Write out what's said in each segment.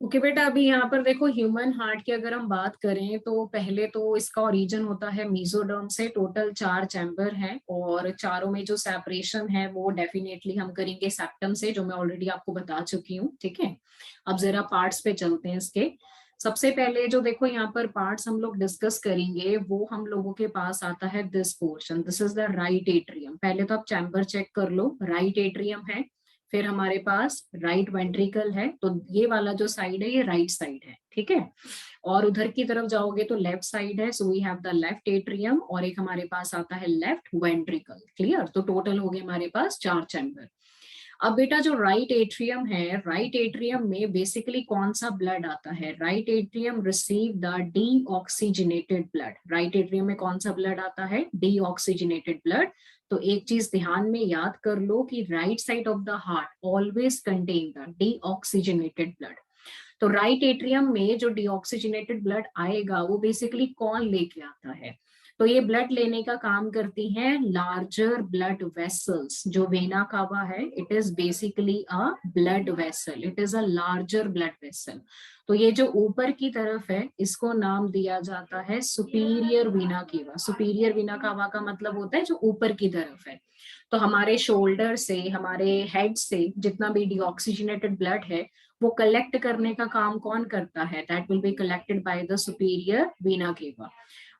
Okay बेटा, अभी यहाँ पर देखो ह्यूमन हार्ट की अगर हम बात करें तो पहले तो इसका ओरिजिन होता है मीजोडर्म से। टोटल 4 चैम्बर हैं और चारों में जो सेपरेशन है वो डेफिनेटली हम करेंगे सेप्टम से, जो मैं ऑलरेडी आपको बता चुकी हूँ। ठीक है, अब जरा पार्ट्स पे चलते हैं इसके। सबसे पहले जो देखो यहाँ पर पार्ट्स हम लोग डिस्कस करेंगे वो हम लोगों के पास आता है this portion, this is the right atrium. पहले तो आप चैम्बर चेक कर लो, राइट एट्रियम है। फिर हमारे पास राइट वेंट्रिकल है, तो ये वाला जो साइड है ये राइट साइड है। ठीक है, और उधर की तरफ जाओगे तो लेफ्ट साइड है, so we have the left atrium, और एक हमारे पास आता है लेफ्ट वेंट्रिकल। क्लियर, तो टोटल हो गए हमारे पास 4 चैम्बर। अब बेटा जो राइट एट्रियम है, राइट एट्रियम में बेसिकली कौन सा ब्लड आता है? Right atrium receive the deoxygenated blood. Right atrium में कौन सा ब्लड आता है? Deoxygenated blood. तो एक चीज ध्यान में याद कर लो कि right side of the heart always contain the deoxygenated blood. तो राइट एट्रियम में जो डीऑक्सीजनेटेड ब्लड आएगा वो बेसिकली कौन लेके आता है? तो ये ब्लड लेने का काम करती हैं लार्जर ब्लड वेसल्स। जो वेना कावा है, it is basically a blood vessel, it is a larger blood vessel. तो ये जो ऊपर की तरफ है इसको नाम दिया जाता है सुपीरियर वीना केवा। सुपीरियर वीना कावा का मतलब होता है जो ऊपर की तरफ है। तो हमारे शोल्डर से, हमारे हेड से जितना भी डीऑक्सीजनेटेड ब्लड है वो कलेक्ट करने का काम कौन करता है? That will be collected by the superior Veena केवा।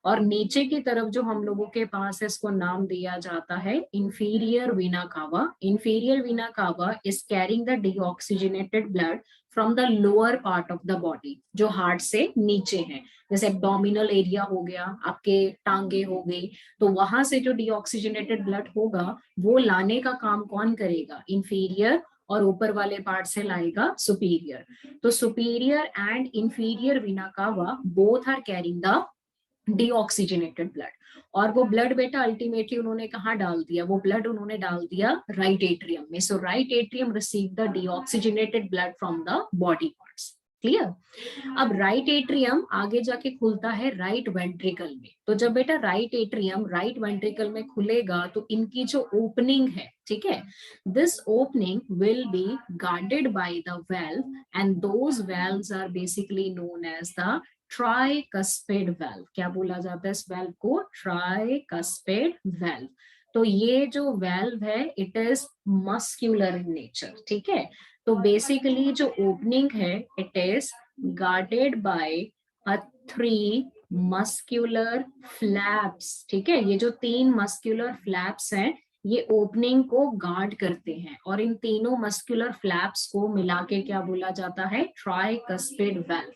और नीचे की तरफ जो हम लोगों के पास है इसको नाम दिया जाता है इंफीरियर वीना कावा। इंफीरियर वीना कावा is carrying the deoxygenated blood from the lower part of the body, जो हार्ट से नीचे है। जैसे एब्डोमिनल एरिया हो गया, आपके टांगे हो गई, तो वहां से जो डीऑक्सीजनेटेड ब्लड होगा वो लाने का काम कौन करेगा? इंफीरियर, और ऊपर वाले पार्ट से लाएगा सुपीरियर। तो superior and inferior vena cava both are carrying the deoxygenated blood. और वो ब्लड बेटा अल्टीमेटली उन्होंने कहाँ डाल दिया? वो ब्लड उन्होंने डाल दिया राइट एट्रियम में। So right atrium receive the deoxygenated blood from the body parts. Clear? अब राइट एट्रियम आगे जाके खुलता है राइट वेंट्रिकल में। तो जब बेटा राइट एट्रियम राइट वेंट्रिकल में खुलेगा तो इनकी जो ओपनिंग है, ठीक है, this opening will be guarded by the valve and those valves are basically known as the tricuspid valve. क्या बोला जाता है इस वेल्व को? Tricuspid valve. तो ये जो वेल्व है it is muscular in nature. ठीक है, तो बेसिकली जो ओपनिंग है it is guarded by a 3 muscular flaps. ठीक है, ये जो 3 मस्क्यूलर फ्लैप्स हैं ये ओपनिंग को गार्ड करते हैं, और इन तीनों मस्क्यूलर फ्लैप्स को मिला के क्या बोला जाता है? Tricuspid valve.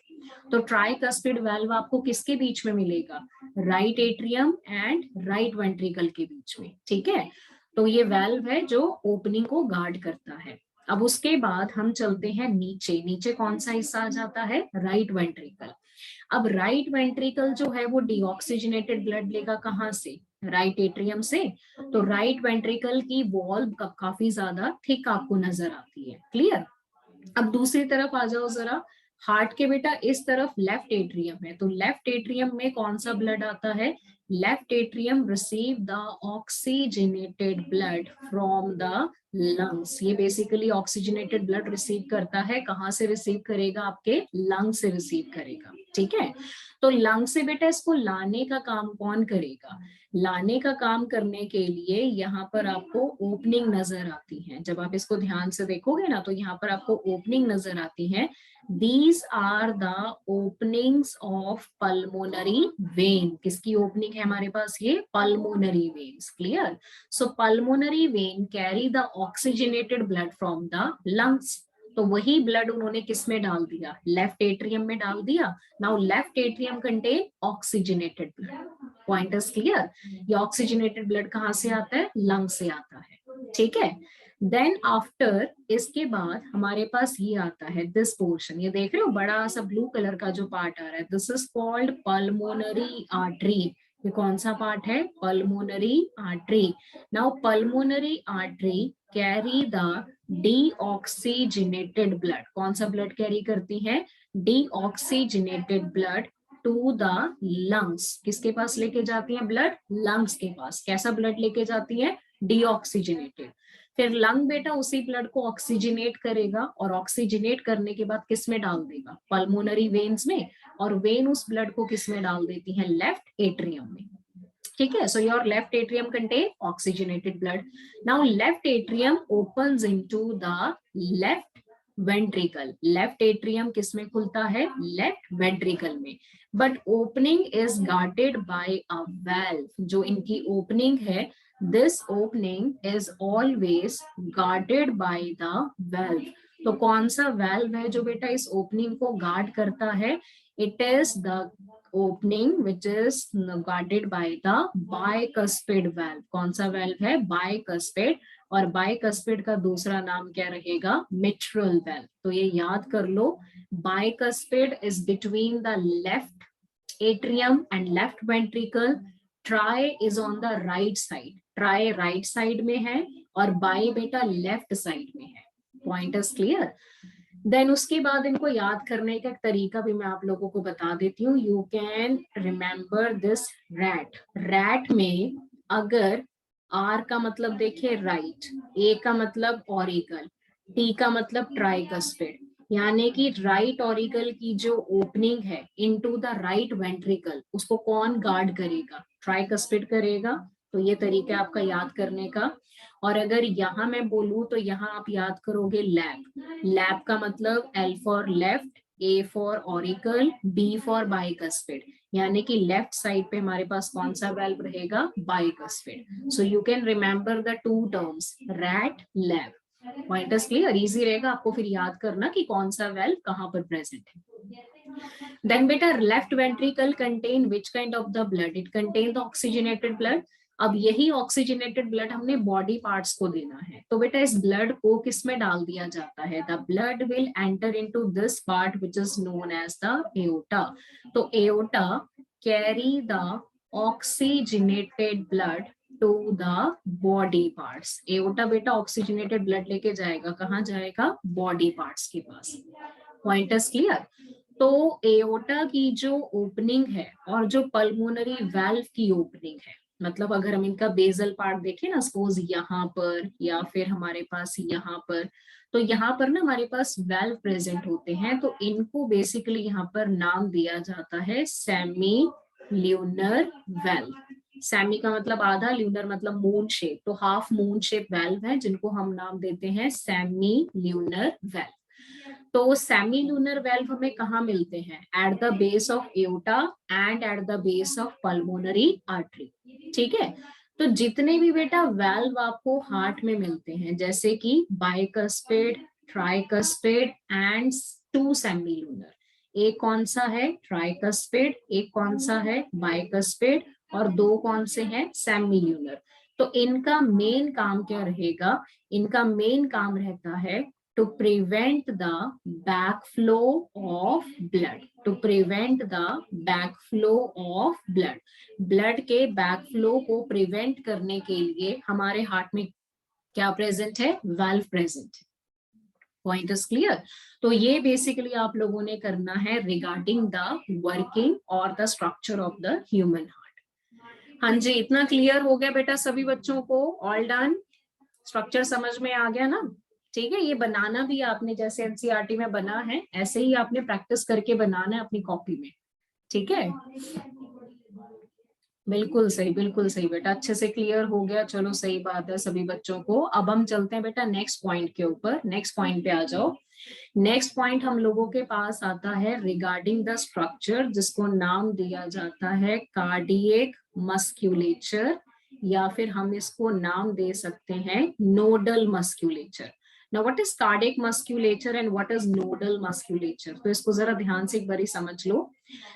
तो ट्राइकस्पिड वेल्व आपको किसके बीच में मिलेगा? Right atrium and right ventricle के बीच में। ठीक है, तो ये वेल्व है जो ओपनिंग को गार्ड करता है। अब उसके बाद हम चलते हैं नीचे। नीचे कौन सा हिस्सा आ जाता है? Right ventricle. अब राइट वेंट्रिकल जो है वो डीऑक्सीजनेटेड ब्लड लेगा कहाँ से? राइट एट्रियम से। तो राइट वेंट्रिकल की वॉल काफी ज्यादा थिक आपको नजर आती है। क्लियर? अब दूसरी तरफ आ जाओ जरा। हार्ट के बेटा इस तरफ लेफ्ट एट्रियम है, तो लेफ्ट एट्रियम में कौन सा ब्लड आता है? Left atrium receive the oxygenated blood from the lungs. ये बेसिकली ऑक्सीजनेटेड ब्लड रिसीव करता है, कहाँ से रिसीव करेगा? आपके लंग से रिसीव करेगा। ठीक है, तो लंग से बेटा इसको लाने का काम कौन करेगा? लाने का काम करने के लिए यहाँ पर आपको ओपनिंग नजर आती है। जब आप इसको ध्यान से देखोगे ना तो यहाँ पर आपको ओपनिंग नजर आती है। These are the openings of pulmonary vein। किसकी ओपनिंग है हमारे पास? ये pulmonary veins। Clear? So pulmonary vein carry the oxygenated blood from the lungs। तो वही ब्लड उन्होंने किस में डाल दिया? लेफ्ट एट्रियम में डाल दिया। Now left atrium contain oxygenated blood. Point is clear? ये ऑक्सीजनेटेड ब्लड कहाँ से आता है? लंग से आता है। ठीक है, देन आफ्टर इसके बाद हमारे पास ये आता है दिस पोर्शन। ये देख रहे हो बड़ा सा ब्लू कलर का जो पार्ट आ रहा है, this is called pulmonary artery. ये कौन सा पार्ट है? Pulmonary artery. Now pulmonary artery carry the deoxygenated blood. कौन सा ब्लड कैरी करती है? Deoxygenated blood to the lungs. किसके पास लेके जाती है ब्लड? लंग्स के पास। कैसा ब्लड लेके जाती है? डीऑक्सीजनेटेड। फिर लंग बेटा उसी ब्लड को ऑक्सीजनेट करेगा और ऑक्सीजनेट करने के बाद किस में डाल देगा, पल्मोनरी वेन्स में, और वेन उस ब्लड को किस में डाल देती है, लेफ्ट एट्रियम में। ठीक है, so your left atrium contain oxygenated blood. Now left atrium opens into the left ventricle. Left atrium किस में खुलता है, लेफ्ट वेंट्रिकल में, but opening is guarded by a valve. जो इनकी ओपनिंग है, this opening is always guarded by the valve. तो कौन सा वेल्व है जो बेटा इस ओपनिंग को गार्ड करता है, it is the opening which is guarded by the bicuspid valve। कौन सा वेल्व है, bicuspid, और bicuspid का दूसरा नाम क्या रहेगा, mitral valve। तो ये याद कर लो, bicuspid is between the left atrium and left ventricle, tri is on the right side, tri right side में है और bi बेटा left side में है। Point is clear. देन उसके बाद इनको याद करने का एक तरीका भी मैं आप लोगों को बता देती हूँ। You can remember this rat. Rat में अगर आर का मतलब देखिए राइट, ए का मतलब ऑरिकल, टी का मतलब ट्राइकस्पिड, यानी कि राइट ऑरिकल की जो ओपनिंग है इनटू द राइट वेंट्रिकल, उसको कौन गार्ड करेगा, ट्राइकस्पिड करेगा। तो ये तरीका आपका याद करने का। और अगर यहाँ मैं बोलूँ तो यहाँ आप याद करोगे लैब। लैब का मतलब L for left, A for auricle, B for bicuspid, यानी कि लेफ्ट साइड पे हमारे पास कौन सा वेल्व रहेगा, bicuspid. So you can remember the two terms, rat, lab. Point is clear, easy रहेगा आपको फिर याद करना कि कौन सा वेल्व कहाँ पर प्रेजेंट है। देन बेटा left ventricle contain which kind of the blood, it contain the oxygenated blood. अब यही ऑक्सीजनेटेड ब्लड हमने बॉडी पार्ट्स को देना है, तो बेटा इस ब्लड को किस में डाल दिया जाता है, the blood will enter into this part which is known as the aorta. तो aorta carry the oxygenated blood to the body parts. Aorta बेटा ऑक्सीजनेटेड ब्लड लेके जाएगा, कहाँ जाएगा, बॉडी पार्ट्स के पास। Point is clear. तो एओर्टा की जो ओपनिंग है और जो पल्मोनरी वेल्व की ओपनिंग है, मतलब अगर हम इनका बेजल पार्ट देखें ना, सपोज यहाँ पर या फिर हमारे पास यहाँ पर, तो यहाँ पर ना हमारे पास वेल्व प्रेजेंट होते हैं, तो इनको बेसिकली यहाँ पर नाम दिया जाता है सेमी ल्यूनर वेल्व। सेमी का मतलब आधा, ल्यूनर मतलब मून शेप, तो हाफ मून शेप वेल्व है जिनको हम नाम देते हैं सेमी ल्यूनर वेल्व। तो सेमी लूनर वेल्व हमें कहाँ मिलते हैं, at the base of aorta and at the base of pulmonary artery. ठीक है, तो जितने भी बेटा वेल्व आपको हार्ट में मिलते हैं, जैसे कि bicuspid, tricuspid and two semilunar, एक कौन सा है ट्राइकस्पिड, एक कौन सा है बाइकस्पिड, और दो कौन से हैं सेमी लूनर। तो इनका मेन काम क्या रहेगा, इनका मेन काम रहता है to prevent the backflow of blood, to prevent the backflow of blood। Blood के बैकफ्लो को प्रिवेंट करने के लिए हमारे हार्ट में क्या प्रेजेंट है, वाल्व प्रेजेंट है। Point is clear. तो ये बेसिकली आप लोगों ने करना है रिगार्डिंग द वर्किंग और the structure of the human heart. हाँ जी, इतना क्लियर हो गया बेटा सभी बच्चों को, ऑल डन, स्ट्रक्चर समझ में आ गया ना। ठीक है, ये बनाना भी आपने जैसे एनसीईआरटी में बना है ऐसे ही आपने प्रैक्टिस करके बनाना है अपनी कॉपी में। ठीक है, बिल्कुल सही बेटा, अच्छे से क्लियर हो गया। चलो सही बात है सभी बच्चों को। अब हम चलते हैं बेटा नेक्स्ट पॉइंट के ऊपर, नेक्स्ट पॉइंट पे आ जाओ। नेक्स्ट पॉइंट हम लोगों के पास आता है रिगार्डिंग द स्ट्रक्चर, जिसको नाम दिया जाता है कार्डियक मस्क्यूलेचर, या फिर हम इसको नाम दे सकते हैं nodal मस्क्यूलेचर। Now what is cardiac musculature and what is nodal musculature? तो इसको जरा ध्यान से एक बारी समझ लो।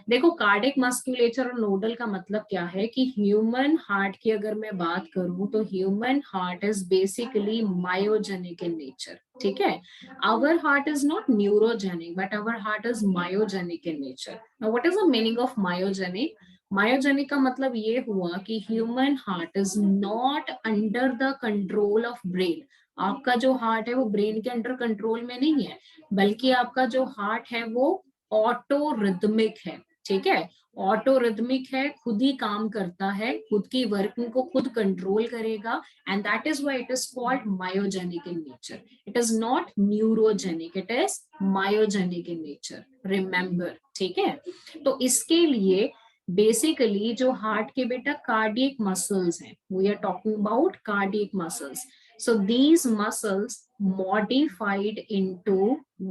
देखो कार्डियक मस्क्यूलेचर और नोडल का मतलब क्या है कि ह्यूमन हार्ट की अगर मैं बात करूं तो human heart is basically myogenic in nature. ठीक है, our heart is not neurogenic but our heart is myogenic in nature. Now what is the meaning of myogenic? Myogenic का मतलब ये हुआ कि human heart is not under the control of brain. आपका जो heart है वो ब्रेन के अंडर कंट्रोल में नहीं है, बल्कि आपका जो हार्ट है वो ऑटो रिदमिक है। ठीक है, ऑटोरिथमिक है, खुद ही काम करता है, खुद की वर्किंग को खुद कंट्रोल करेगा, and that is why it is called myogenic in nature. It is not neurogenic, it is myogenic in nature, remember. ठीक है, तो इसके लिए बेसिकली जो हार्ट के बेटा कार्डियक मसल्स हैं, we are talking about cardiac muscles. So these muscles modified into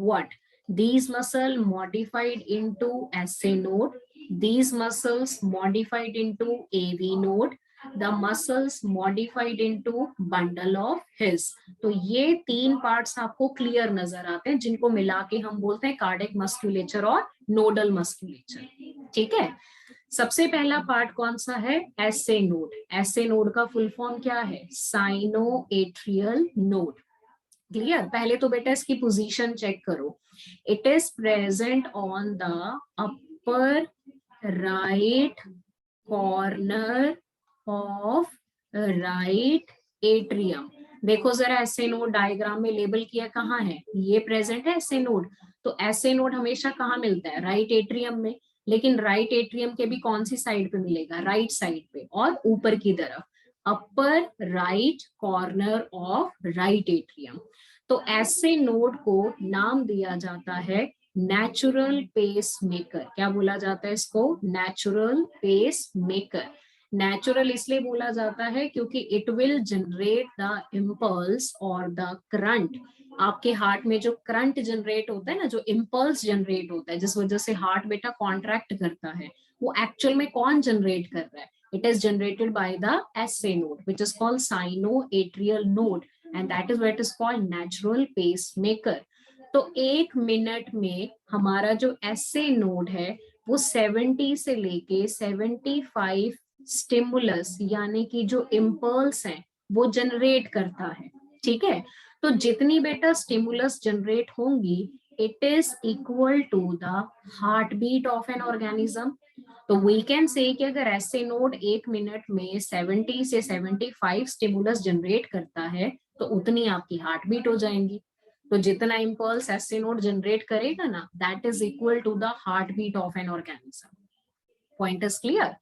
what? These muscle modified into SA node, these muscles modified into AV node, the muscles modified into bundle of His. तो ये तीन parts आपको clear नजर आते हैं, जिनको मिला के हम बोलते हैं कार्डियक मस्कुलेचर और नोडल मस्कुलेचर. ठीक है, सबसे पहला पार्ट कौन सा है? SA node. एसए नोड का फुल फॉर्म क्या है? Cyano atrial node. क्लियर? पहले तो बेटा इसकी पोजीशन चेक करो. It is present on the upper right corner of right atrium. देखो जरा, एसए नोड डायग्राम में लेबल किया कहाँ है? ये प्रेजेंट है एसए नोड. तो एसए नोड हमेशा कहाँ मिलता है? राइट एट्रियम में. लेकिन राइट एट्रियम के भी कौन सी साइड पे मिलेगा? राइट साइड पे और ऊपर की तरफ, अपर right corner of right atrium. तो ऐसे नोड को नाम दिया जाता है नेचुरल पेस मेकर. क्या बोला जाता है इसको? Natural pace maker. नेचुरल इसलिए बोला जाता है क्योंकि it will generate the impulse और द करंट. आपके हार्ट में जो करंट जनरेट होता है ना, जो इम्पल्स जनरेट होता है, जिस वजह से हार्ट बेटा कॉन्ट्रैक्ट करता है, वो एक्चुअल में कौन जनरेट कर रहा है? It is generated by the SA node which is called sinoatrial node, and that is what is called natural pacemaker. तो एक मिनट में हमारा जो एसए नोड है वो 70 से लेके 75 स्टिमुलस यानी कि जो इम्पल्स हैं वो जनरेट करता है. ठीक है, तो जितनी बेटा स्टिमुलस जनरेट होंगी, it is equal to the heartbeat of an organism. तो वी कैन से कि अगर एसए नोड एक मिनट में 70 से 75 स्टिमुलस जनरेट करता है तो उतनी आपकी हार्ट बीट हो जाएंगी. तो जितना इम्पल्स एसए नोड जनरेट करेगा ना, that is equal to the heartbeat of an organism. Point is clear?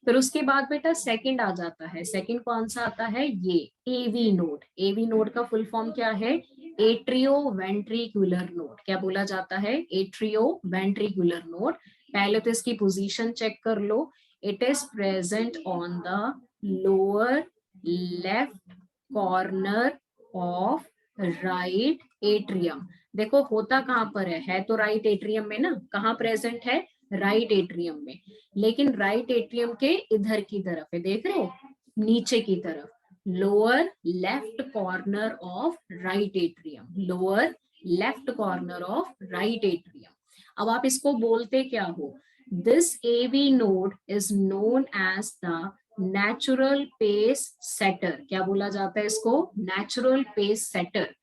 फिर उसके बाद बेटा सेकंड आ जाता है. सेकंड कौन सा आता है? ये एवी नोड. एवी नोड का फुल फॉर्म क्या है? Atrioventricular node. क्या बोला जाता है? Atrioventricular node. पहले तो इसकी पोजीशन चेक कर लो. It is present on the lower left corner of right atrium. देखो होता कहां पर है तो राइट एट्रियम में ना. कहां प्रेजेंट है? राइट एट्रियम में. लेकिन राइट एट्रियम के इधर की तरफ है, देख रहे हो? नीचे की तरफ, lower left corner of right atrium. Lower left corner of right atrium. अब आप इसको बोलते क्या हो? This AV node is known as the natural pacesetter. क्या बोला जाता है इसको? Natural pacesetter.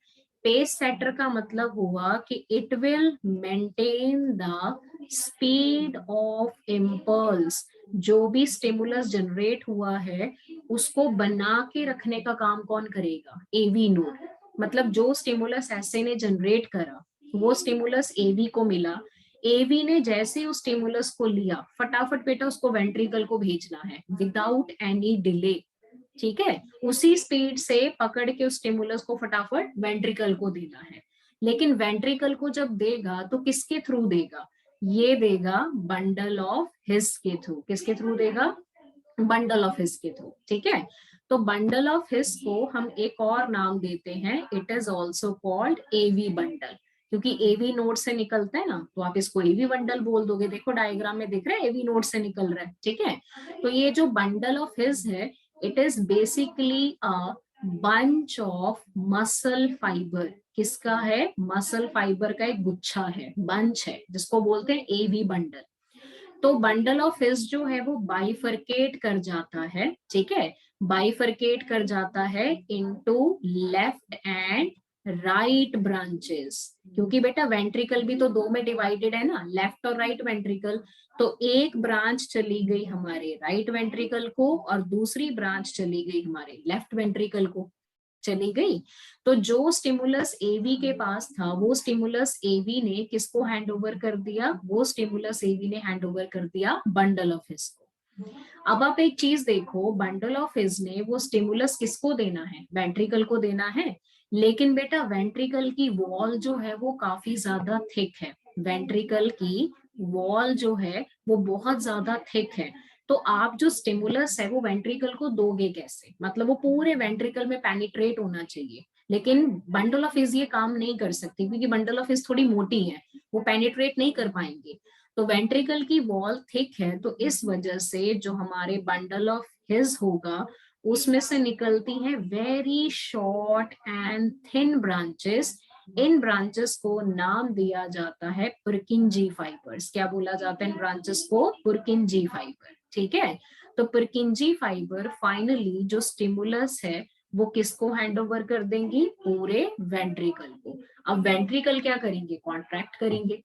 Pacesetter का मतलब हुआ कि it will maintain the speed of impulse. जो भी स्टिमुलस जनरेट हुआ है उसको बना के रखने का काम कौन करेगा? AV node. मतलब जो स्टिमुलस ऐसे ने जनरेट करा, वो स्टिमुलस एवी को मिला. एवी ने जैसे उस स्टिमुलस को लिया, फटाफट बेटा उसको वेंट्रिकल को भेजना है विदाउट एनी डिले. ठीक है, उसी स्पीड से पकड़ के उस स्टिमुलस को फटाफट वेंट्रिकल को देना है. लेकिन वेंट्रिकल को जब देगा तो किसके थ्रू देगा? ये देगा बंडल ऑफ हिस के थ्रू. किसके थ्रू देगा? बंडल ऑफ हिस के थ्रू. ठीक है, तो बंडल ऑफ हिस को हम एक और नाम देते हैं. It is also called AV bundle. क्योंकि एवी नोड से निकलता है ना, तो आप इसको एवी बंडल बोल दोगे. देखो डायग्राम में दिख रहा है एवी नोड से निकल रहा है. ठीक है, तो ये जो बंडल ऑफ हिस है, it is basically a bunch of muscle fibre. किसका है? मसल फाइबर का एक गुच्छा है, बंच है, जिसको बोलते हैं एवी बंडल. तो बंडल ऑफ हिस जो है वो बाइफरकेट कर जाता है. ठीक है, बाइफरकेट कर जाता है into left and right branches. क्योंकि बेटा वेंट्रिकल भी तो दो में डिवाइडेड है ना, लेफ्ट और राइट वेंट्रिकल. तो एक ब्रांच चली गई हमारे राइट वेंट्रिकल को और दूसरी ब्रांच चली गई हमारे लेफ्ट वेंट्रिकल को. चली गई। तो जो स्टिमुलस एवी के पास था वो स्टिमुलस एवी ने किसको हैंड ओवर कर दिया, वो स्टिमुलस एवी ने हैंड ओवर कर दिया बंडल ऑफ हिज को। अब आप एक चीज देखो, बंडल ऑफ हिज ने वो स्टिमुलस किसको देना है, वेंट्रिकल को देना है। लेकिन बेटा वेंट्रिकल की वॉल जो है वो काफी ज्यादा थिक है, वेंट्रिकल की वॉल जो है वो बहुत ज्यादा थिक है। तो आप जो स्टिमुलस है वो वेंट्रिकल को दोगे कैसे, मतलब वो पूरे वेंट्रिकल में पेनिट्रेट होना चाहिए। लेकिन बंडल ऑफ हिज ये काम नहीं कर सकती क्योंकि बंडल ऑफ हिज थोड़ी मोटी है, वो पेनिट्रेट नहीं कर पाएंगे। तो वेंट्रिकल की वॉल थिक है, तो इस वजह से जो हमारे बंडल ऑफ हिज होगा उसमें से निकलती हैं very short and thin branches. In branches को नाम दिया जाता है पुर्किंजी फाइबर्स। क्या बोला जाता है इन ब्रांचेस को, पुर्किंजी फाइबर। ठीक है, तो पुर्किंजी फाइबर फाइनली जो स्टिमुलस है वो किसको हैंड ओवर कर देंगी, पूरे वेंट्रिकल को। अब वेंट्रिकल क्या करेंगे, कॉन्ट्रैक्ट करेंगे।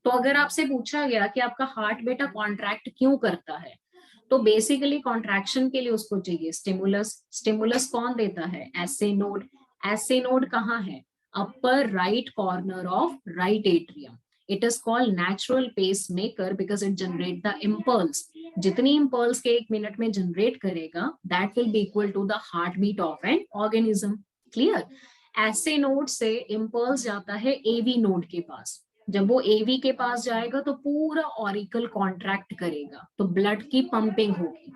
तो अगर आपसे पूछा गया कि आपका हार्ट बेटा कॉन्ट्रैक्ट क्यों करता है, तो बेसिकली कॉन्ट्रैक्शन के लिए उसको चाहिए स्टिमुलस। स्टिमुलस कौन देता है, एसए नोड। एसए नोड कहाँ है, upper right corner of right atrium. It is called natural pacemaker because it generate the impulse. जितनी इम्पल्स के 1 मिनट में जनरेट करेगा that will be equal to the heartbeat of an organism. Clear. SA node से impulse जाता है AV node के पास। जब वो एवी के पास जाएगा तो पूरा ऑरिकल कॉन्ट्रैक्ट करेगा, तो ब्लड की पंपिंग होगी।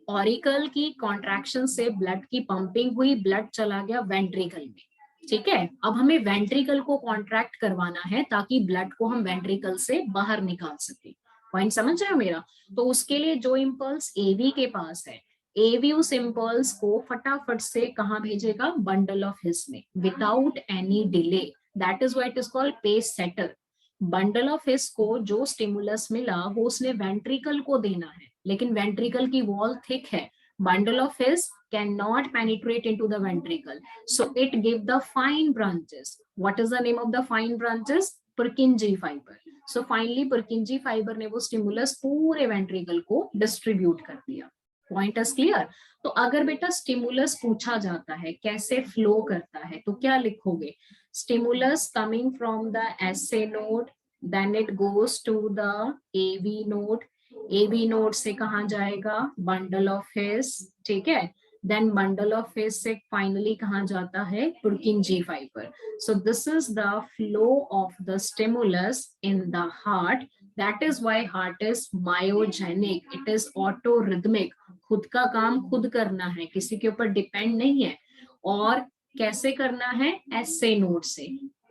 ऑरिकल की कॉन्ट्रैक्शन से ब्लड की पंपिंग हुई, ब्लड चला गया वेंट्रिकल में। ठीक है, अब हमें वेंट्रिकल को कॉन्ट्रैक्ट करवाना है ताकि ब्लड को हम वेंट्रिकल से बाहर निकाल सके। पॉइंट समझ रहे हो मेरा। तो उसके लिए जो इम्पल्स एवी के पास है, एवी उस इम्पल्स को फटाफट से कहाँ भेजेगा, बंडल ऑफ हिज में, without any delay. That is why it is called pacesetter. Bundle of His को जो स्टिमुलस मिला वो उसने वेंट्रिकल को देना है, लेकिन वेंट्रिकल की वॉल थिक है। bundle of his cannot penetrate into the ventricle, so it give the fine branches. What is the name of the fine branches, Purkinje fiber. So finally Purkinje fiber ने वो stimulus पूरे ventricle को distribute कर दिया। Point is clear. तो अगर बेटा stimulus पूछा जाता है कैसे फ्लो करता है तो क्या लिखोगे, stimulus coming from the SA node, then it goes to the AV node, AV node से कहाँ जाएगा, बंडल ऑफ हिज। ठीक है, देन बंडल ऑफ हिज से फाइनली कहाँ जाता है, Purkinje fibre. So this is the flow of the stimulus in the heart. That is why heart is myogenic, it is autorhythmic, खुद का काम खुद करना है, किसी के ऊपर डिपेंड नहीं है। और कैसे करना है, एसए नोड से।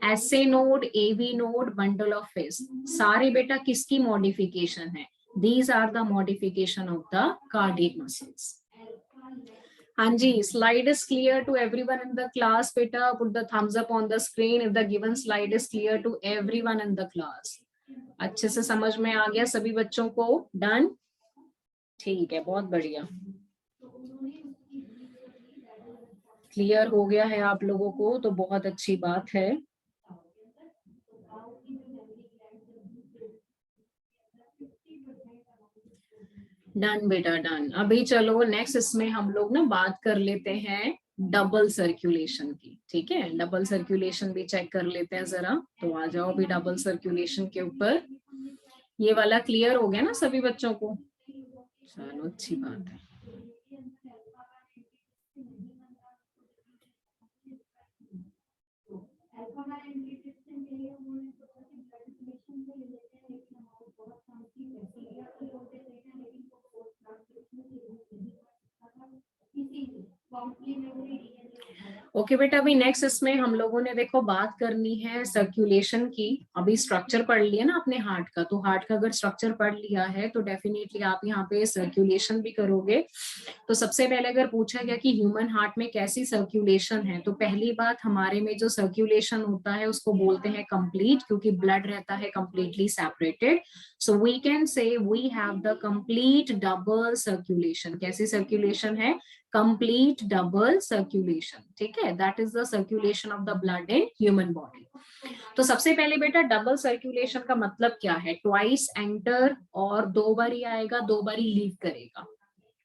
SA node, AV node, bundle of His, सारे बेटा किसकी मॉडिफिकेशन है, these are the modification of the cardiac muscles. हाँ जी, slide is clear to everyone in the class beta, put the thumbs up on the screen if the given slide is clear to everyone in the class. अच्छे से समझ में आ गया सभी बच्चों को, done. ठीक है, बहुत बढ़िया, क्लियर हो गया है आप लोगों को तो बहुत अच्छी बात है। डन बेटा डन। अभी चलो नेक्स्ट इसमें हम लोग ना बात कर लेते हैं डबल सर्कुलेशन की। ठीक है, डबल सर्कुलेशन भी चेक कर लेते हैं जरा, तो आ जाओ भी डबल सर्कुलेशन के ऊपर। ये वाला क्लियर हो गया ना सभी बच्चों को, चलो अच्छी बात है। ओके बेटा, अभी नेक्स्ट इसमें हम लोगों ने देखो बात करनी है सर्कुलेशन की। अभी स्ट्रक्चर पढ़ लिया ना अपने हार्ट का, तो हार्ट का अगर स्ट्रक्चर पढ़ लिया है तो डेफिनेटली आप यहाँ पे सर्कुलेशन भी करोगे। तो सबसे पहले अगर पूछा गया कि ह्यूमन हार्ट में कैसी सर्कुलेशन है, तो पहली बात हमारे में जो सर्कुलेशन होता है उसको बोलते हैं कंप्लीट, क्योंकि ब्लड रहता है completely separated. So we can say we have the complete double circulation. कैसी सर्कुलेशन है, कंप्लीट डबल सर्कुलेशन। ठीक है, that is the circulation of the blood in human body. तो सबसे पहले बेटा डबल सर्कुलेशन का मतलब क्या है, ट्वाइस एंटर और 2 बार ही आएगा 2 बार ही लीव करेगा।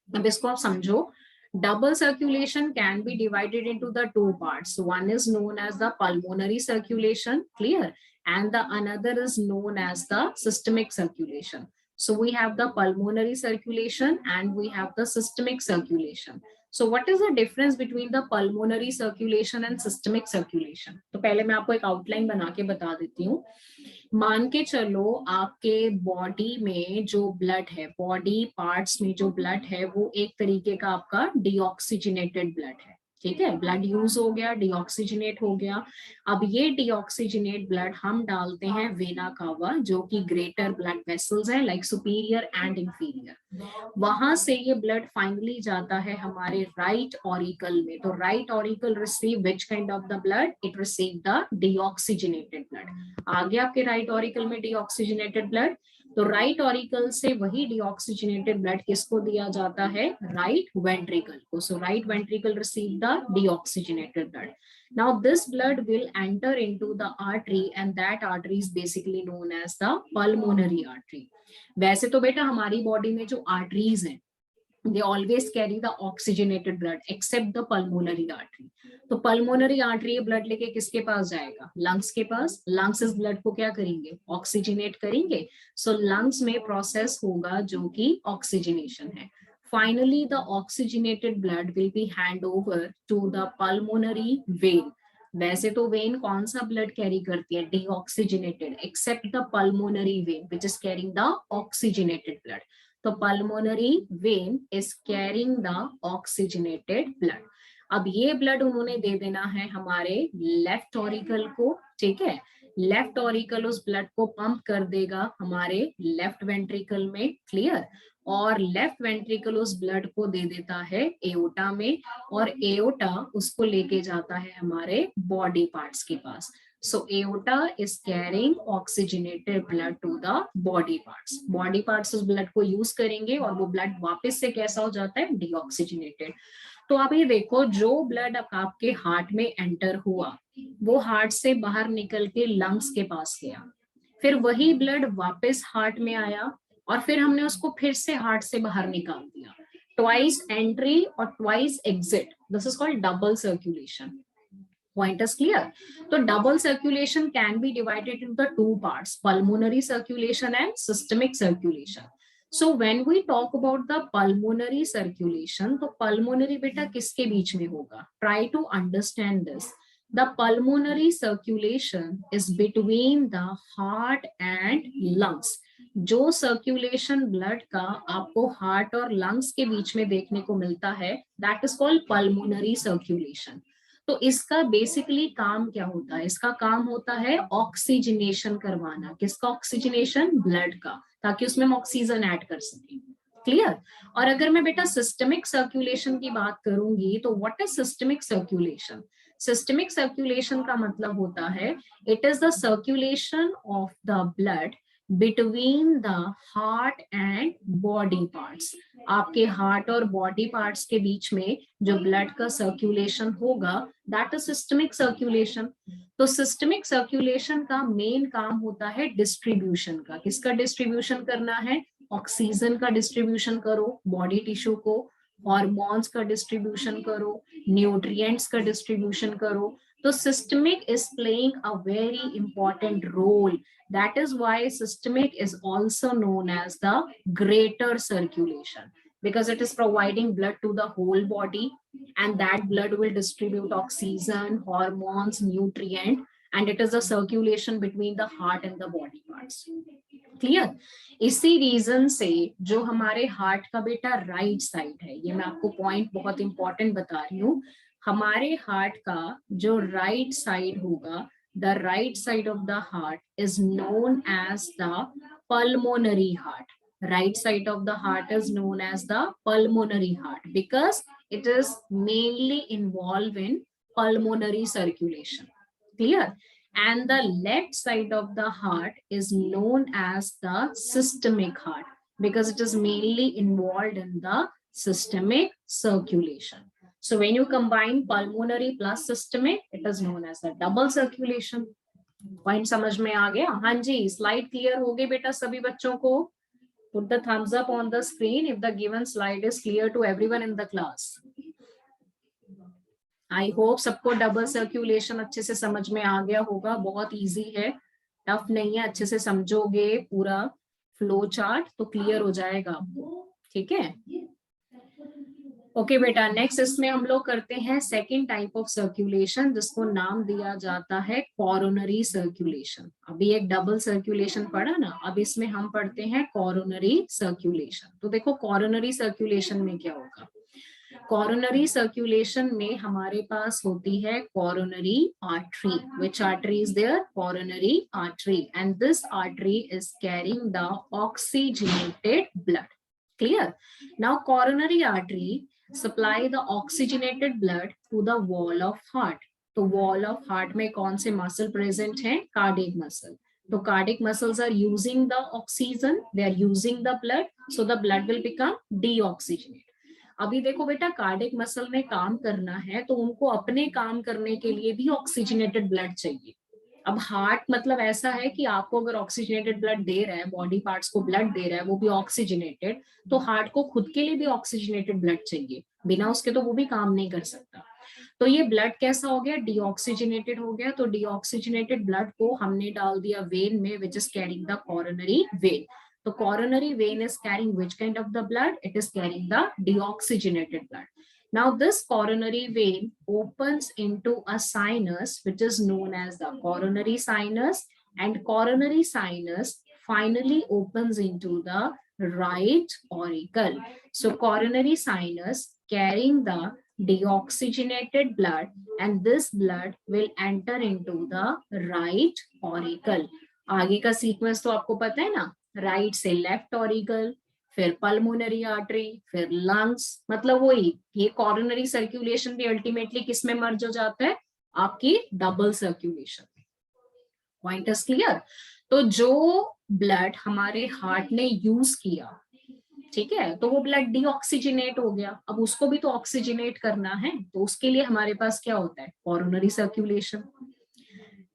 अब इसको आप समझो, Double circulation can be divided into the two parts. One is known as the pulmonary circulation, clear, and the another is known as the systemic circulation. So we have the pulmonary circulation and we have the systemic circulation. So what is the difference between the pulmonary circulation and systemic circulation? तो पहले मैं आपको एक outline बना के बता देती हूँ. मान के चलो आपके बॉडी में जो ब्लड है, बॉडी पार्ट्स में जो ब्लड है वो एक तरीके का आपका डीऑक्सीजनेटेड ब्लड है, ठीक है. ब्लड यूज हो गया, डीऑक्सीजनेट हो गया. अब ये डीऑक्सीजनेट ब्लड हम डालते हैं वेना कावा, जो कि ग्रेटर ब्लड वेसल्स है, लाइक सुपीरियर एंड इंफीरियर. वहां से ये ब्लड फाइनली जाता है हमारे राइट ऑरिकल में. तो right auricle receive which kind of the blood? It receive the deoxygenated blood. आगे आपके राइट ऑरिकल में डीऑक्सीजनेटेड ब्लड. तो राइट ऑरिकल से वही डीऑक्सीजनेटेड ब्लड किसको दिया जाता है? राइट वेंट्रिकल को. So right ventricle receive the deoxygenated blood. Now this blood will enter into the artery and that artery is basically known as the pulmonary artery. वैसे तो बेटा हमारी बॉडी में जो आर्टरीज हैं they always carry the oxygenated blood except the pulmonary artery. तो pulmonary artery blood लेके किसके पास जाएगा? लंग्स के पास. लंग्स इस ब्लड को क्या करेंगे? ऑक्सीजनेट करेंगे. सो लंग्स में प्रोसेस होगा जो कि ऑक्सीजनेशन है. Finally, the oxygenated blood will be hand over to the pulmonary vein. वैसे तो वेन कौन सा ब्लड कैरी करती है? Deoxygenated, except the pulmonary vein which is carrying the oxygenated blood. तो pulmonary vein is carrying the oxygenated blood. अब ये blood उन्होंने दे देना है हमारे लेफ्ट ऑरिकल को, ठीक है. लेफ्ट ऑरिकल उस ब्लड को पंप कर देगा हमारे लेफ्ट वेंट्रिकल में, क्लियर. और लेफ्ट वेंट्रिकल उस ब्लड को दे देता है एओटा में, और एओटा उसको लेके जाता है हमारे बॉडी पार्ट्स के पास. So aorta is carrying oxygenated blood to the body parts. Body parts उस ब्लड को यूज करेंगे और वो ब्लड वापस से कैसा हो जाता है? डीऑक्सीजनेटेड. तो आप ये देखो, जो ब्लड आपके हार्ट में एंटर हुआ वो हार्ट से बाहर निकल के लंग्स के पास गया, फिर वही ब्लड वापस हार्ट में आया और फिर हमने उसको फिर से हार्ट से बाहर निकाल दिया. ट्वाइस एंट्री और twice exit. This is called double circulation. Point is clear. So double circulation can be divided into the two parts, pulmonary circulation and systemic circulation. So when we talk about the pulmonary circulation, तो pulmonary बेटा किसके बीच में होगा? Try to understand this. The pulmonary circulation is between the heart and lungs. जो circulation blood का आपको heart और lungs के बीच में देखने को मिलता है, that is called pulmonary circulation. तो इसका बेसिकली काम क्या होता है? इसका काम होता है ऑक्सीजनेशन करवाना. किसका ऑक्सीजनेशन? ब्लड का, ताकि उसमें हम ऑक्सीजन ऐड कर सकें, क्लियर. और अगर मैं बेटा सिस्टमिक सर्कुलेशन की बात करूंगी तो what is systemic circulation? Systemic circulation का मतलब होता है it is the circulation of the blood between the heart and body parts. आपके हार्ट और बॉडी पार्ट्स के बीच में जो ब्लड का सर्कुलेशन होगा, दैट इज सिस्टमिक सर्कुलेशन. तो सिस्टमिक सर्कुलेशन का मेन काम होता है डिस्ट्रीब्यूशन का. किसका डिस्ट्रीब्यूशन करना है? ऑक्सीजन का डिस्ट्रीब्यूशन करो बॉडी टिश्यू को, हॉर्मोन्स का डिस्ट्रीब्यूशन करो, न्यूट्रिएंट्स का डिस्ट्रीब्यूशन करो. तो systemic is playing a very important role. That is why systemic is also known as the greater circulation, because it is providing blood to the whole body and that blood will distribute oxygen, hormones, nutrient, and it is a circulation between the heart and the body parts. Clear. इसी reason से जो हमारे heart का बेटा right side है, ये मैं आपको पॉइंट बहुत इंपॉर्टेंट बता रही हूँ, हमारे हार्ट का जो राइट साइड होगा, the right side of the heart is known as the pulmonary heart. Right side of the heart is known as the pulmonary heart because it is mainly involved in pulmonary circulation. Clear? And the left side of the heart is known as the systemic heart because it is mainly involved in the systemic circulation. So when you combine pulmonary plus systemic, it is known as the double circulation. Point समझ में आ गया? हाँ जी, slide clear हो गई बेटा सभी बच्चों को? Put the thumbs up on the screen if the given slide is clear to everyone in the class. I hope सबको डबल सर्कुलेशन अच्छे से समझ में आ गया होगा, बहुत इजी है, टफ नहीं है, अच्छे से समझोगे पूरा फ्लो चार्ट तो क्लियर हो जाएगा आपको, ठीक है। ओके बेटा, नेक्स्ट इसमें हम लोग करते हैं सेकंड टाइप ऑफ सर्कुलेशन, जिसको नाम दिया जाता है कोरोनरी सर्कुलेशन। अभी एक डबल सर्कुलेशन पढ़ा ना, अब इसमें हम पढ़ते हैं कोरोनरी सर्कुलेशन। तो देखो कोरोनरी सर्कुलेशन में क्या होगा, कोरोनरी सर्कुलेशन में हमारे पास होती है coronary artery. Which artery is there, coronary artery, and this artery is carrying the oxygenated blood. Clear? Now coronary artery supply the oxygenated blood to the wall of heart। तो wall of heart में कौन से muscle present हैं, cardiac muscle. तो cardiac muscles are using the oxygen, they are using the blood, so the blood will become deoxygenate. अभी देखो बेटा, cardiac muscle में काम करना है तो उनको अपने काम करने के लिए भी ऑक्सीजनेटेड ब्लड चाहिए। अब हार्ट मतलब ऐसा है कि आपको अगर ऑक्सीजनेटेड ब्लड दे रहा है, बॉडी पार्ट्स को ब्लड दे रहा है, वो भी ऑक्सीजनेटेड, तो हार्ट को खुद के लिए भी ऑक्सीजनेटेड ब्लड चाहिए, बिना उसके तो वो भी काम नहीं कर सकता। तो ये ब्लड कैसा हो गया, डीऑक्सीजनेटेड हो गया। तो डीऑक्सीजनेटेड ब्लड को हमने डाल दिया वेन में, which is carrying the coronary vein. तो coronary vein is carrying which kind of the blood, it is carrying the deoxygenated blood. Now this coronary vein opens into a sinus which is known as the coronary sinus, and coronary sinus finally opens into the right auricle. So coronary sinus carrying the deoxygenated blood, and this blood will enter into the right auricle। आगे का sequence तो आपको पता है ना, right से left auricle, फिर pulmonary artery, फिर लंग्स, मतलब वही ये कोरोनरी सर्कुलेशन भी अल्टीमेटली किस में मर्ज हो जाता है, आपकी डबल सर्कुलेशन में। Point is clear? तो जो ब्लड हमारे हार्ट ने यूज किया, ठीक है, तो वो ब्लड डीऑक्सीजनेट हो गया, अब उसको भी तो ऑक्सीजनेट करना है, तो उसके लिए हमारे पास क्या होता है, कोरोनरी सर्कुलेशन।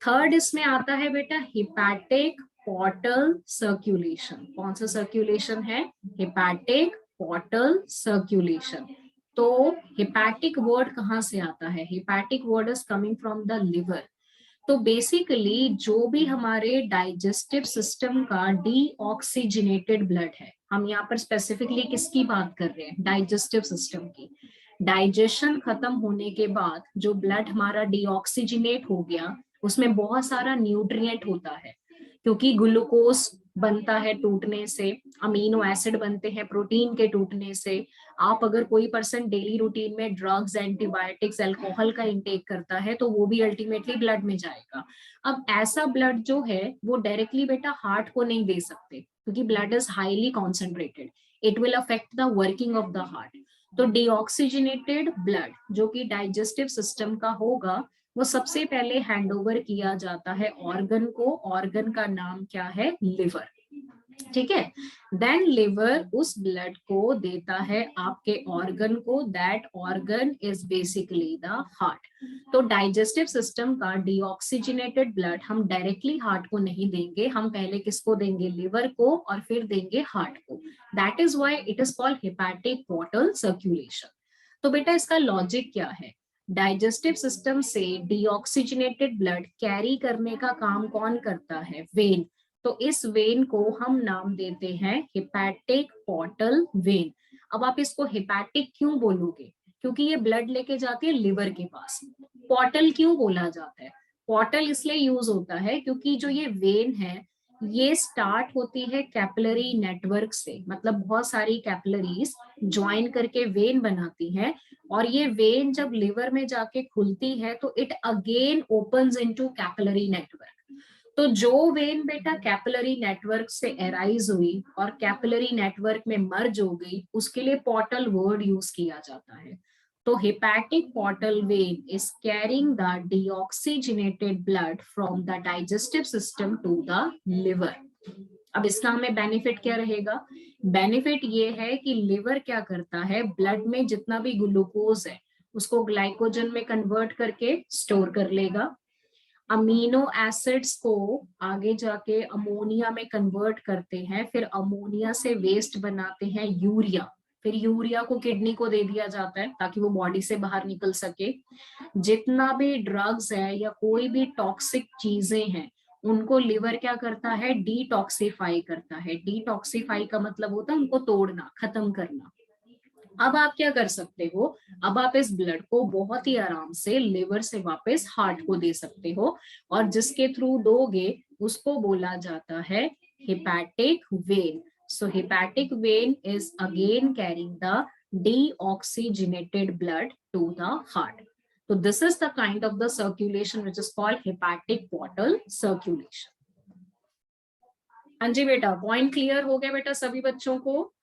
थर्ड इसमें आता है बेटा हिपैटिक पोर्टल सर्कुलेशन। कौन सा सर्कुलेशन है, हिपैटिक पोर्टल सर्कुलेशन। तो हिपैटिक वर्ड कहां से आता है, hepatic word is coming from the liver. तो बेसिकली जो भी हमारे डाइजेस्टिव सिस्टम का डीऑक्सीजनेटेड ब्लड है, हम यहाँ पर स्पेसिफिकली किसकी बात कर रहे हैं, डाइजेस्टिव सिस्टम की। डाइजेशन खत्म होने के बाद जो ब्लड हमारा डीऑक्सीजनेट हो गया, उसमें बहुत सारा न्यूट्रिएंट होता है, क्योंकि ग्लूकोज बनता है टूटने से, अमीनो एसिड बनते हैं प्रोटीन के टूटने से। आप अगर कोई पर्सन डेली रूटीन में ड्रग्स, एंटीबायोटिक्स, अल्कोहल का इंटेक करता है, तो वो भी अल्टीमेटली ब्लड में जाएगा। अब ऐसा ब्लड जो है वो डायरेक्टली बेटा हार्ट को नहीं दे सकते, क्योंकि blood is highly concentrated, it will affect the working of the heart. तो डीऑक्सीजनेटेड ब्लड जो कि डाइजेस्टिव सिस्टम का होगा, वो सबसे पहले हैंडओवर किया जाता है ऑर्गन को। ऑर्गन का नाम क्या है, लिवर, ठीक है। देन लिवर उस ब्लड को देता है आपके ऑर्गन को, that organ is basically the heart. तो डाइजेस्टिव सिस्टम का डीऑक्सीजनेटेड ब्लड हम डायरेक्टली हार्ट को नहीं देंगे, हम पहले किसको देंगे, लिवर को, और फिर देंगे हार्ट को। That is why it is called hepatic portal circulation. तो बेटा इसका लॉजिक क्या है, डाइजेस्टिव सिस्टम से डीऑक्सीजनेटेड ब्लड कैरी करने का काम कौन करता है, वेन। तो इस वेन को हम नाम देते हैं हिपैटिक पोर्टल वेन। अब आप इसको हिपैटिक क्यों बोलोगे, क्योंकि ये ब्लड लेके जाती है लिवर के पास। पोर्टल क्यों बोला जाता है, पोर्टल इसलिए यूज होता है क्योंकि जो ये वेन है ये स्टार्ट होती है कैपिलरी नेटवर्क से, मतलब बहुत सारी कैपिलरीज ज्वाइन करके वेन बनाती हैं, और ये वेन जब लिवर में जाके खुलती है तो it again opens into capillary network. तो जो वेन बेटा कैपिलरी नेटवर्क से एराइज हुई और कैपिलरी नेटवर्क में मर्ज हो गई, उसके लिए पोर्टल वर्ड यूज किया जाता है। तो hepatic portal vein is carrying the deoxygenated blood from the digestive system to the liver. अब इसका हमें बेनिफिट क्या रहेगा, बेनिफिट ये है कि लिवर क्या करता है, ब्लड में जितना भी ग्लूकोज है उसको ग्लाइकोजन में कन्वर्ट करके स्टोर कर लेगा। अमीनो एसिड्स को आगे जाके अमोनिया में कन्वर्ट करते हैं, फिर अमोनिया से वेस्ट बनाते हैं यूरिया, फिर यूरिया को किडनी को दे दिया जाता है ताकि वो बॉडी से बाहर निकल सके। जितना भी ड्रग्स है या कोई भी टॉक्सिक चीजें हैं उनको लिवर क्या करता है, डिटॉक्सिफाई करता है। डिटॉक्सिफाई का मतलब होता है उनको तोड़ना, खत्म करना। अब आप क्या कर सकते हो, अब आप इस ब्लड को बहुत ही आराम से लिवर से वापस हार्ट को दे सकते हो, और जिसके थ्रू दोगे उसको बोला जाता है hepatic when. So hepatic when is again carrying the deoxygenated blood to the heart. So this is the kind of the circulation which is called hepatic portal circulation. हाँ जी बेटा, पॉइंट क्लियर हो गया बेटा सभी बच्चों को?